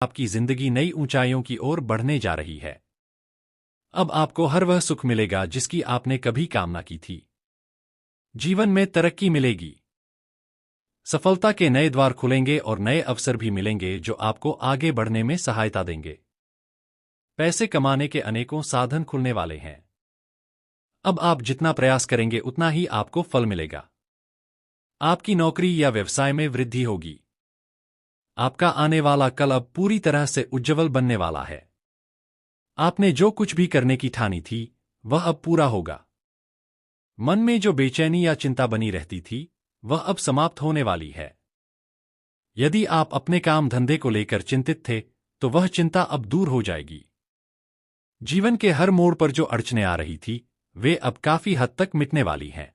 आपकी जिंदगी नई ऊंचाइयों की ओर बढ़ने जा रही है। अब आपको हर वह सुख मिलेगा जिसकी आपने कभी कामना की थी। जीवन में तरक्की मिलेगी। सफलता के नए द्वार खुलेंगे और नए अवसर भी मिलेंगे जो आपको आगे बढ़ने में सहायता देंगे। पैसे कमाने के अनेकों साधन खुलने वाले हैं। अब आप जितना प्रयास करेंगे उतना ही आपको फल मिलेगा। आपकी नौकरी या व्यवसाय में वृद्धि होगी। आपका आने वाला कल अब पूरी तरह से उज्ज्वल बनने वाला है। आपने जो कुछ भी करने की ठानी थी वह अब पूरा होगा। मन में जो बेचैनी या चिंता बनी रहती थी वह अब समाप्त होने वाली है। यदि आप अपने काम धंधे को लेकर चिंतित थे तो वह चिंता अब दूर हो जाएगी। जीवन के हर मोड़ पर जो अड़चनें आ रही थी वे अब काफी हद तक मिटने वाली हैं।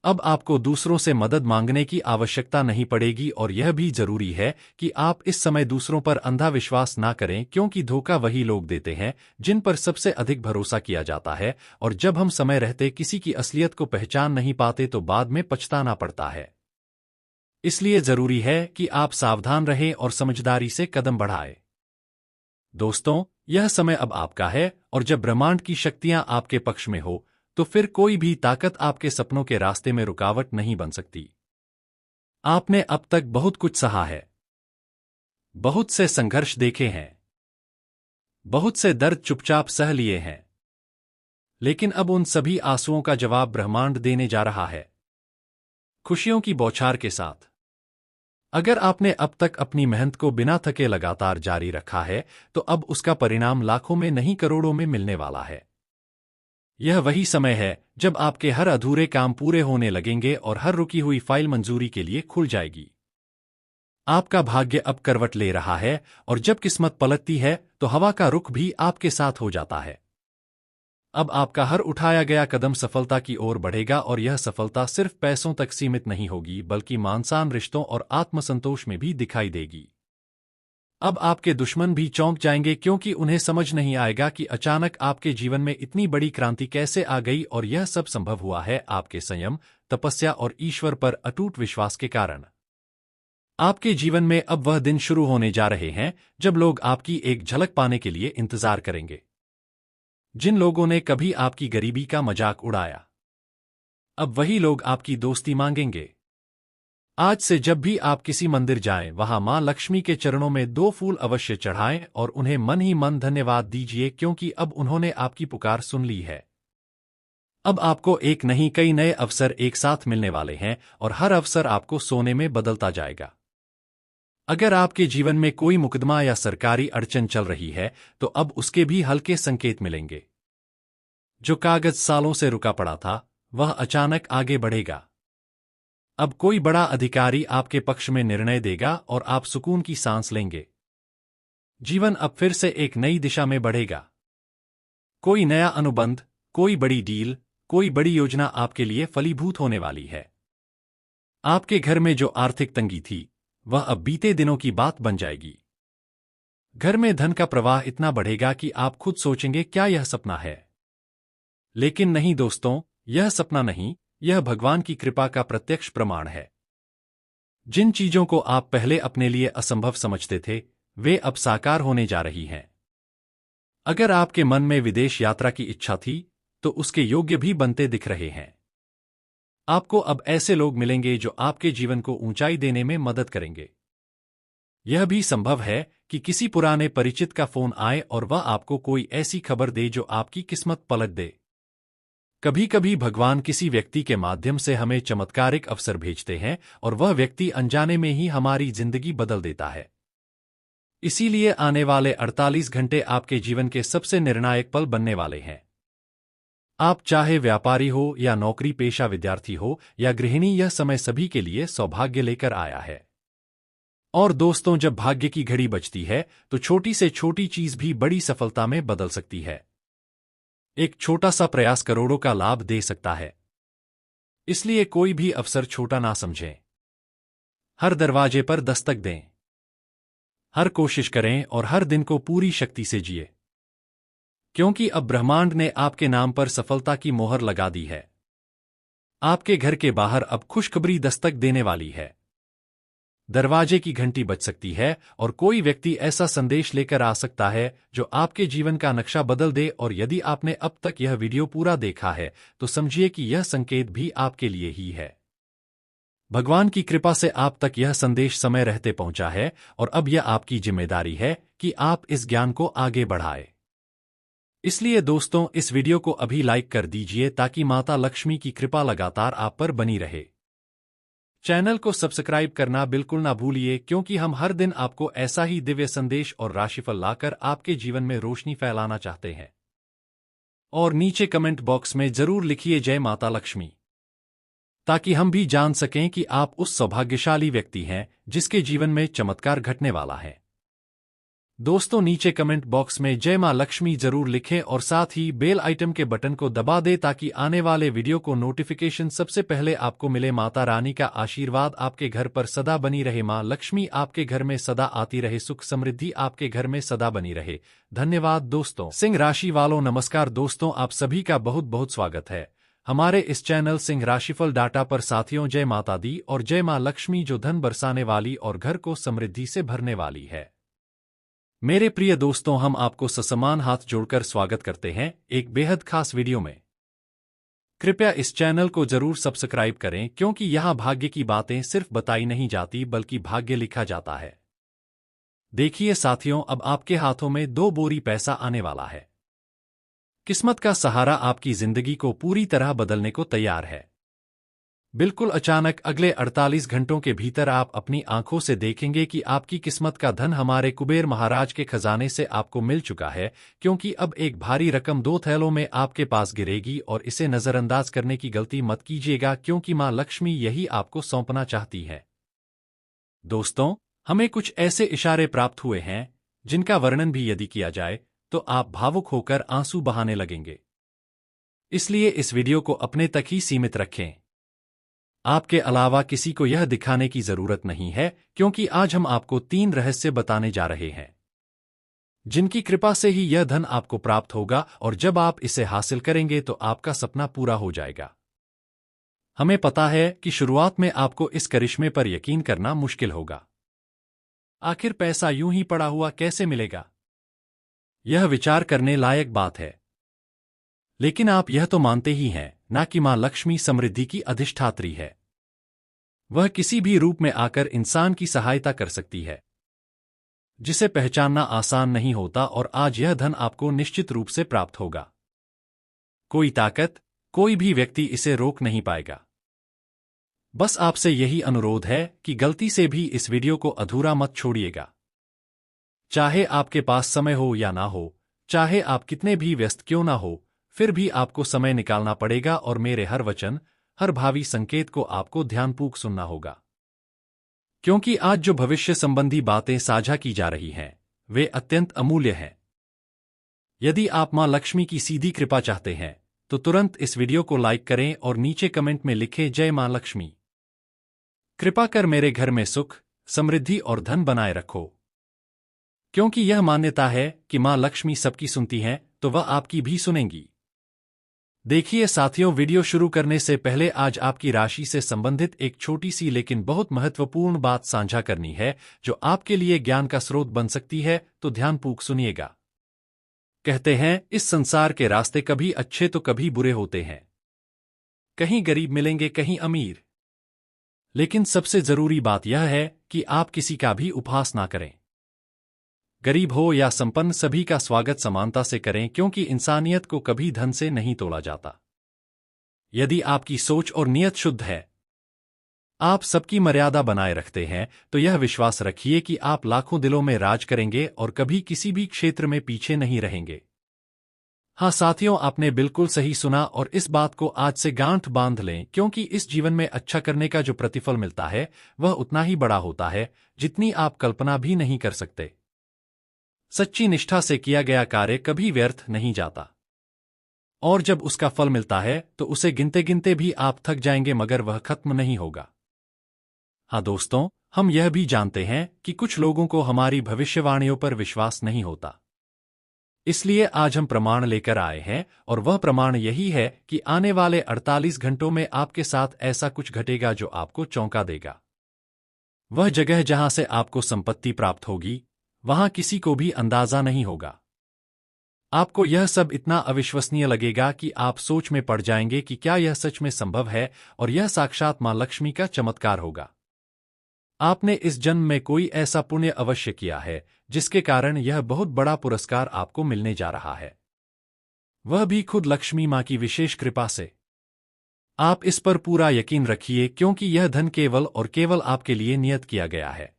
अब आपको दूसरों से मदद मांगने की आवश्यकता नहीं पड़ेगी और यह भी जरूरी है कि आप इस समय दूसरों पर अंधा विश्वास ना करें, क्योंकि धोखा वही लोग देते हैं जिन पर सबसे अधिक भरोसा किया जाता है, और जब हम समय रहते किसी की असलियत को पहचान नहीं पाते तो बाद में पछताना पड़ता है। इसलिए जरूरी है कि आप सावधान रहें और समझदारी से कदम बढ़ाएं। दोस्तों, यह समय अब आपका है और जब ब्रह्मांड की शक्तियां आपके पक्ष में हो तो फिर कोई भी ताकत आपके सपनों के रास्ते में रुकावट नहीं बन सकती। आपने अब तक बहुत कुछ सहा है, बहुत से संघर्ष देखे हैं, बहुत से दर्द चुपचाप सह लिए हैं, लेकिन अब उन सभी आंसुओं का जवाब ब्रह्मांड देने जा रहा है, खुशियों की बौछार के साथ। अगर आपने अब तक अपनी मेहनत को बिना थके लगातार जारी रखा है तो अब उसका परिणाम लाखों में नहीं करोड़ों में मिलने वाला है। यह वही समय है जब आपके हर अधूरे काम पूरे होने लगेंगे और हर रुकी हुई फाइल मंजूरी के लिए खुल जाएगी। आपका भाग्य अब करवट ले रहा है और जब किस्मत पलटती है तो हवा का रुख भी आपके साथ हो जाता है। अब आपका हर उठाया गया कदम सफलता की ओर बढ़ेगा और यह सफलता सिर्फ पैसों तक सीमित नहीं होगी बल्कि मानसान रिश्तों और आत्मसंतोष में भी दिखाई देगी। अब आपके दुश्मन भी चौंक जाएंगे, क्योंकि उन्हें समझ नहीं आएगा कि अचानक आपके जीवन में इतनी बड़ी क्रांति कैसे आ गई, और यह सब संभव हुआ है आपके संयम, तपस्या और ईश्वर पर अटूट विश्वास के कारण। आपके जीवन में अब वह दिन शुरू होने जा रहे हैं जब लोग आपकी एक झलक पाने के लिए इंतजार करेंगे। जिन लोगों ने कभी आपकी गरीबी का मजाक उड़ाया, अब वही लोग आपकी दोस्ती मांगेंगे। आज से जब भी आप किसी मंदिर जाएं, वहां मां लक्ष्मी के चरणों में 2 फूल अवश्य चढ़ाएं और उन्हें मन ही मन धन्यवाद दीजिए, क्योंकि अब उन्होंने आपकी पुकार सुन ली है। अब आपको एक नहीं कई नए अवसर एक साथ मिलने वाले हैं और हर अवसर आपको सोने में बदलता जाएगा। अगर आपके जीवन में कोई मुकदमा या सरकारी अड़चन चल रही है तो अब उसके भी हल्के संकेत मिलेंगे। जो कागज सालों से रुका पड़ा था वह अचानक आगे बढ़ेगा। अब कोई बड़ा अधिकारी आपके पक्ष में निर्णय देगा और आप सुकून की सांस लेंगे। जीवन अब फिर से एक नई दिशा में बढ़ेगा। कोई नया अनुबंध, कोई बड़ी डील, कोई बड़ी योजना आपके लिए फलीभूत होने वाली है। आपके घर में जो आर्थिक तंगी थी वह अब बीते दिनों की बात बन जाएगी। घर में धन का प्रवाह इतना बढ़ेगा कि आप खुद सोचेंगे, क्या यह सपना है? लेकिन नहीं दोस्तों, यह सपना नहीं, यह भगवान की कृपा का प्रत्यक्ष प्रमाण है। जिन चीजों को आप पहले अपने लिए असंभव समझते थे वे अब साकार होने जा रही हैं। अगर आपके मन में विदेश यात्रा की इच्छा थी तो उसके योग्य भी बनते दिख रहे हैं। आपको अब ऐसे लोग मिलेंगे जो आपके जीवन को ऊंचाई देने में मदद करेंगे। यह भी संभव है कि किसी पुराने परिचित का फोन आए और वह आपको कोई ऐसी खबर दे जो आपकी किस्मत पलट दे। कभी कभी भगवान किसी व्यक्ति के माध्यम से हमें चमत्कारिक अवसर भेजते हैं और वह व्यक्ति अनजाने में ही हमारी जिंदगी बदल देता है। इसीलिए आने वाले 48 घंटे आपके जीवन के सबसे निर्णायक पल बनने वाले हैं। आप चाहे व्यापारी हो या नौकरी पेशा विद्यार्थी हो या गृहिणी, यह समय सभी के लिए सौभाग्य लेकर आया है। और दोस्तों, जब भाग्य की घड़ी बजती है तो छोटी से छोटी चीज भी बड़ी सफलता में बदल सकती है। एक छोटा सा प्रयास करोड़ों का लाभ दे सकता है। इसलिए कोई भी अवसर छोटा ना समझें। हर दरवाजे पर दस्तक दें, हर कोशिश करें और हर दिन को पूरी शक्ति से जिए, क्योंकि अब ब्रह्मांड ने आपके नाम पर सफलता की मोहर लगा दी है। आपके घर के बाहर अब खुशखबरी दस्तक देने वाली है। दरवाजे की घंटी बज सकती है और कोई व्यक्ति ऐसा संदेश लेकर आ सकता है जो आपके जीवन का नक्शा बदल दे। और यदि आपने अब तक यह वीडियो पूरा देखा है तो समझिए कि यह संकेत भी आपके लिए ही है। भगवान की कृपा से आप तक यह संदेश समय रहते पहुंचा है और अब यह आपकी जिम्मेदारी है कि आप इस ज्ञान को आगे बढ़ाएं। इसलिए दोस्तों, इस वीडियो को अभी लाइक कर दीजिए ताकि माता लक्ष्मी की कृपा लगातार आप पर बनी रहे। चैनल को सब्सक्राइब करना बिल्कुल ना भूलिए, क्योंकि हम हर दिन आपको ऐसा ही दिव्य संदेश और राशिफल लाकर आपके जीवन में रोशनी फैलाना चाहते हैं। और नीचे कमेंट बॉक्स में जरूर लिखिए जय माता लक्ष्मी, ताकि हम भी जान सकें कि आप उस सौभाग्यशाली व्यक्ति हैं जिसके जीवन में चमत्कार घटने वाला है। दोस्तों, नीचे कमेंट बॉक्स में जय मां लक्ष्मी जरूर लिखें और साथ ही बेल आइटम के बटन को दबा दें ताकि आने वाले वीडियो को नोटिफिकेशन सबसे पहले आपको मिले। माता रानी का आशीर्वाद आपके घर पर सदा बनी रहे। मां लक्ष्मी आपके घर में सदा आती रहे। सुख समृद्धि आपके घर में सदा बनी रहे। धन्यवाद दोस्तों। सिंह राशि वालों, नमस्कार दोस्तों, आप सभी का बहुत बहुत स्वागत है हमारे इस चैनल सिंह राशिफल डाटा पर। साथियों, जय माता दी और जय मां लक्ष्मी, जो धन बरसाने वाली और घर को समृद्धि से भरने वाली है। मेरे प्रिय दोस्तों, हम आपको ससमान हाथ जोड़कर स्वागत करते हैं एक बेहद खास वीडियो में। कृपया इस चैनल को जरूर सब्सक्राइब करें, क्योंकि यहां भाग्य की बातें सिर्फ बताई नहीं जाती बल्कि भाग्य लिखा जाता है। देखिए साथियों, अब आपके हाथों में 2 बोरी पैसा आने वाला है। किस्मत का सहारा आपकी जिंदगी को पूरी तरह बदलने को तैयार है। बिल्कुल अचानक अगले 48 घंटों के भीतर आप अपनी आंखों से देखेंगे कि आपकी किस्मत का धन हमारे कुबेर महाराज के खजाने से आपको मिल चुका है, क्योंकि अब एक भारी रकम 2 थैलों में आपके पास गिरेगी। और इसे नजरअंदाज करने की गलती मत कीजिएगा, क्योंकि मां लक्ष्मी यही आपको सौंपना चाहती है। दोस्तों, हमें कुछ ऐसे इशारे प्राप्त हुए हैं जिनका वर्णन भी यदि किया जाए तो आप भावुक होकर आंसू बहाने लगेंगे। इसलिए इस वीडियो को अपने तक ही सीमित रखें। आपके अलावा किसी को यह दिखाने की जरूरत नहीं है, क्योंकि आज हम आपको 3 रहस्य बताने जा रहे हैं जिनकी कृपा से ही यह धन आपको प्राप्त होगा। और जब आप इसे हासिल करेंगे तो आपका सपना पूरा हो जाएगा। हमें पता है कि शुरुआत में आपको इस करिश्मे पर यकीन करना मुश्किल होगा। आखिर पैसा यूं ही पड़ा हुआ कैसे मिलेगा? यह विचार करने लायक बात है। लेकिन आप यह तो मानते ही हैं ना कि मां लक्ष्मी समृद्धि की अधिष्ठात्री है। वह किसी भी रूप में आकर इंसान की सहायता कर सकती है, जिसे पहचानना आसान नहीं होता। और आज यह धन आपको निश्चित रूप से प्राप्त होगा। कोई ताकत, कोई भी व्यक्ति इसे रोक नहीं पाएगा। बस आपसे यही अनुरोध है कि गलती से भी इस वीडियो को अधूरा मत छोड़िएगा। चाहे आपके पास समय हो या ना हो, चाहे आप कितने भी व्यस्त क्यों ना हो, फिर भी आपको समय निकालना पड़ेगा और मेरे हर वचन, हर भावी संकेत को आपको ध्यानपूर्वक सुनना होगा। क्योंकि आज जो भविष्य संबंधी बातें साझा की जा रही हैं, वे अत्यंत अमूल्य हैं। यदि आप मां लक्ष्मी की सीधी कृपा चाहते हैं तो तुरंत इस वीडियो को लाइक करें और नीचे कमेंट में लिखें जय मां लक्ष्मी। कृपा कर मेरे घर में सुख, समृद्धि और धन बनाए रखो। क्योंकि यह मान्यता है कि मां लक्ष्मी सबकी सुनती हैं, तो वह आपकी भी सुनेंगी। देखिए साथियों, वीडियो शुरू करने से पहले आज आपकी राशि से संबंधित एक छोटी सी लेकिन बहुत महत्वपूर्ण बात साझा करनी है, जो आपके लिए ज्ञान का स्रोत बन सकती है। तो ध्यानपूर्वक सुनिएगा। कहते हैं, इस संसार के रास्ते कभी अच्छे तो कभी बुरे होते हैं। कहीं गरीब मिलेंगे, कहीं अमीर। लेकिन सबसे जरूरी बात यह है कि आप किसी का भी उपहास ना करें। गरीब हो या संपन्न, सभी का स्वागत समानता से करें, क्योंकि इंसानियत को कभी धन से नहीं तोला जाता। यदि आपकी सोच और नियत शुद्ध है, आप सबकी मर्यादा बनाए रखते हैं, तो यह विश्वास रखिए कि आप लाखों दिलों में राज करेंगे और कभी किसी भी क्षेत्र में पीछे नहीं रहेंगे। हाँ साथियों, आपने बिल्कुल सही सुना और इस बात को आज से गांठ बांध लें, क्योंकि इस जीवन में अच्छा करने का जो प्रतिफल मिलता है वह उतना ही बड़ा होता है जितनी आप कल्पना भी नहीं कर सकते। सच्ची निष्ठा से किया गया कार्य कभी व्यर्थ नहीं जाता, और जब उसका फल मिलता है तो उसे गिनते गिनते भी आप थक जाएंगे, मगर वह खत्म नहीं होगा। हाँ दोस्तों, हम यह भी जानते हैं कि कुछ लोगों को हमारी भविष्यवाणियों पर विश्वास नहीं होता। इसलिए आज हम प्रमाण लेकर आए हैं, और वह प्रमाण यही है कि आने वाले 48 घंटों में आपके साथ ऐसा कुछ घटेगा जो आपको चौंका देगा। वह जगह जहां से आपको संपत्ति प्राप्त होगी, वहां किसी को भी अंदाजा नहीं होगा। आपको यह सब इतना अविश्वसनीय लगेगा कि आप सोच में पड़ जाएंगे कि क्या यह सच में संभव है, और यह साक्षात मां लक्ष्मी का चमत्कार होगा। आपने इस जन्म में कोई ऐसा पुण्य अवश्य किया है, जिसके कारण यह बहुत बड़ा पुरस्कार आपको मिलने जा रहा है, वह भी खुद लक्ष्मी मां की विशेष कृपा से। आप इस पर पूरा यकीन रखिए, क्योंकि यह धन केवल और केवल आपके लिए नियत किया गया है।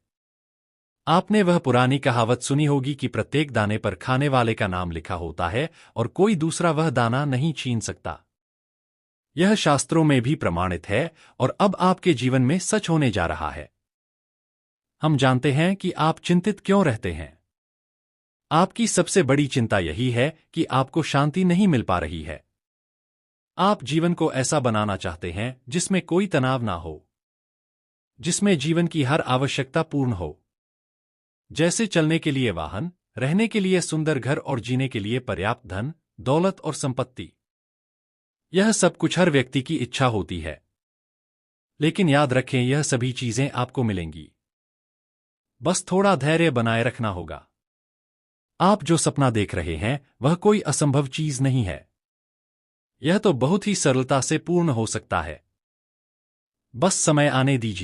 आपने वह पुरानी कहावत सुनी होगी कि प्रत्येक दाने पर खाने वाले का नाम लिखा होता है और कोई दूसरा वह दाना नहीं छीन सकता। यह शास्त्रों में भी प्रमाणित है और अब आपके जीवन में सच होने जा रहा है। हम जानते हैं कि आप चिंतित क्यों रहते हैं। आपकी सबसे बड़ी चिंता यही है कि आपको शांति नहीं मिल पा रही है। आप जीवन को ऐसा बनाना चाहते हैं जिसमें कोई तनाव ना हो, जिसमें जीवन की हर आवश्यकता पूर्ण हो, जैसे चलने के लिए वाहन, रहने के लिए सुंदर घर और जीने के लिए पर्याप्त धन, दौलत और संपत्ति। यह सब कुछ हर व्यक्ति की इच्छा होती है, लेकिन याद रखें, यह सभी चीजें आपको मिलेंगी। बस थोड़ा धैर्य बनाए रखना होगा। आप जो सपना देख रहे हैं वह कोई असंभव चीज नहीं है। यह तो बहुत ही सरलता से पूर्ण हो सकता है। बस समय आने दीजिए।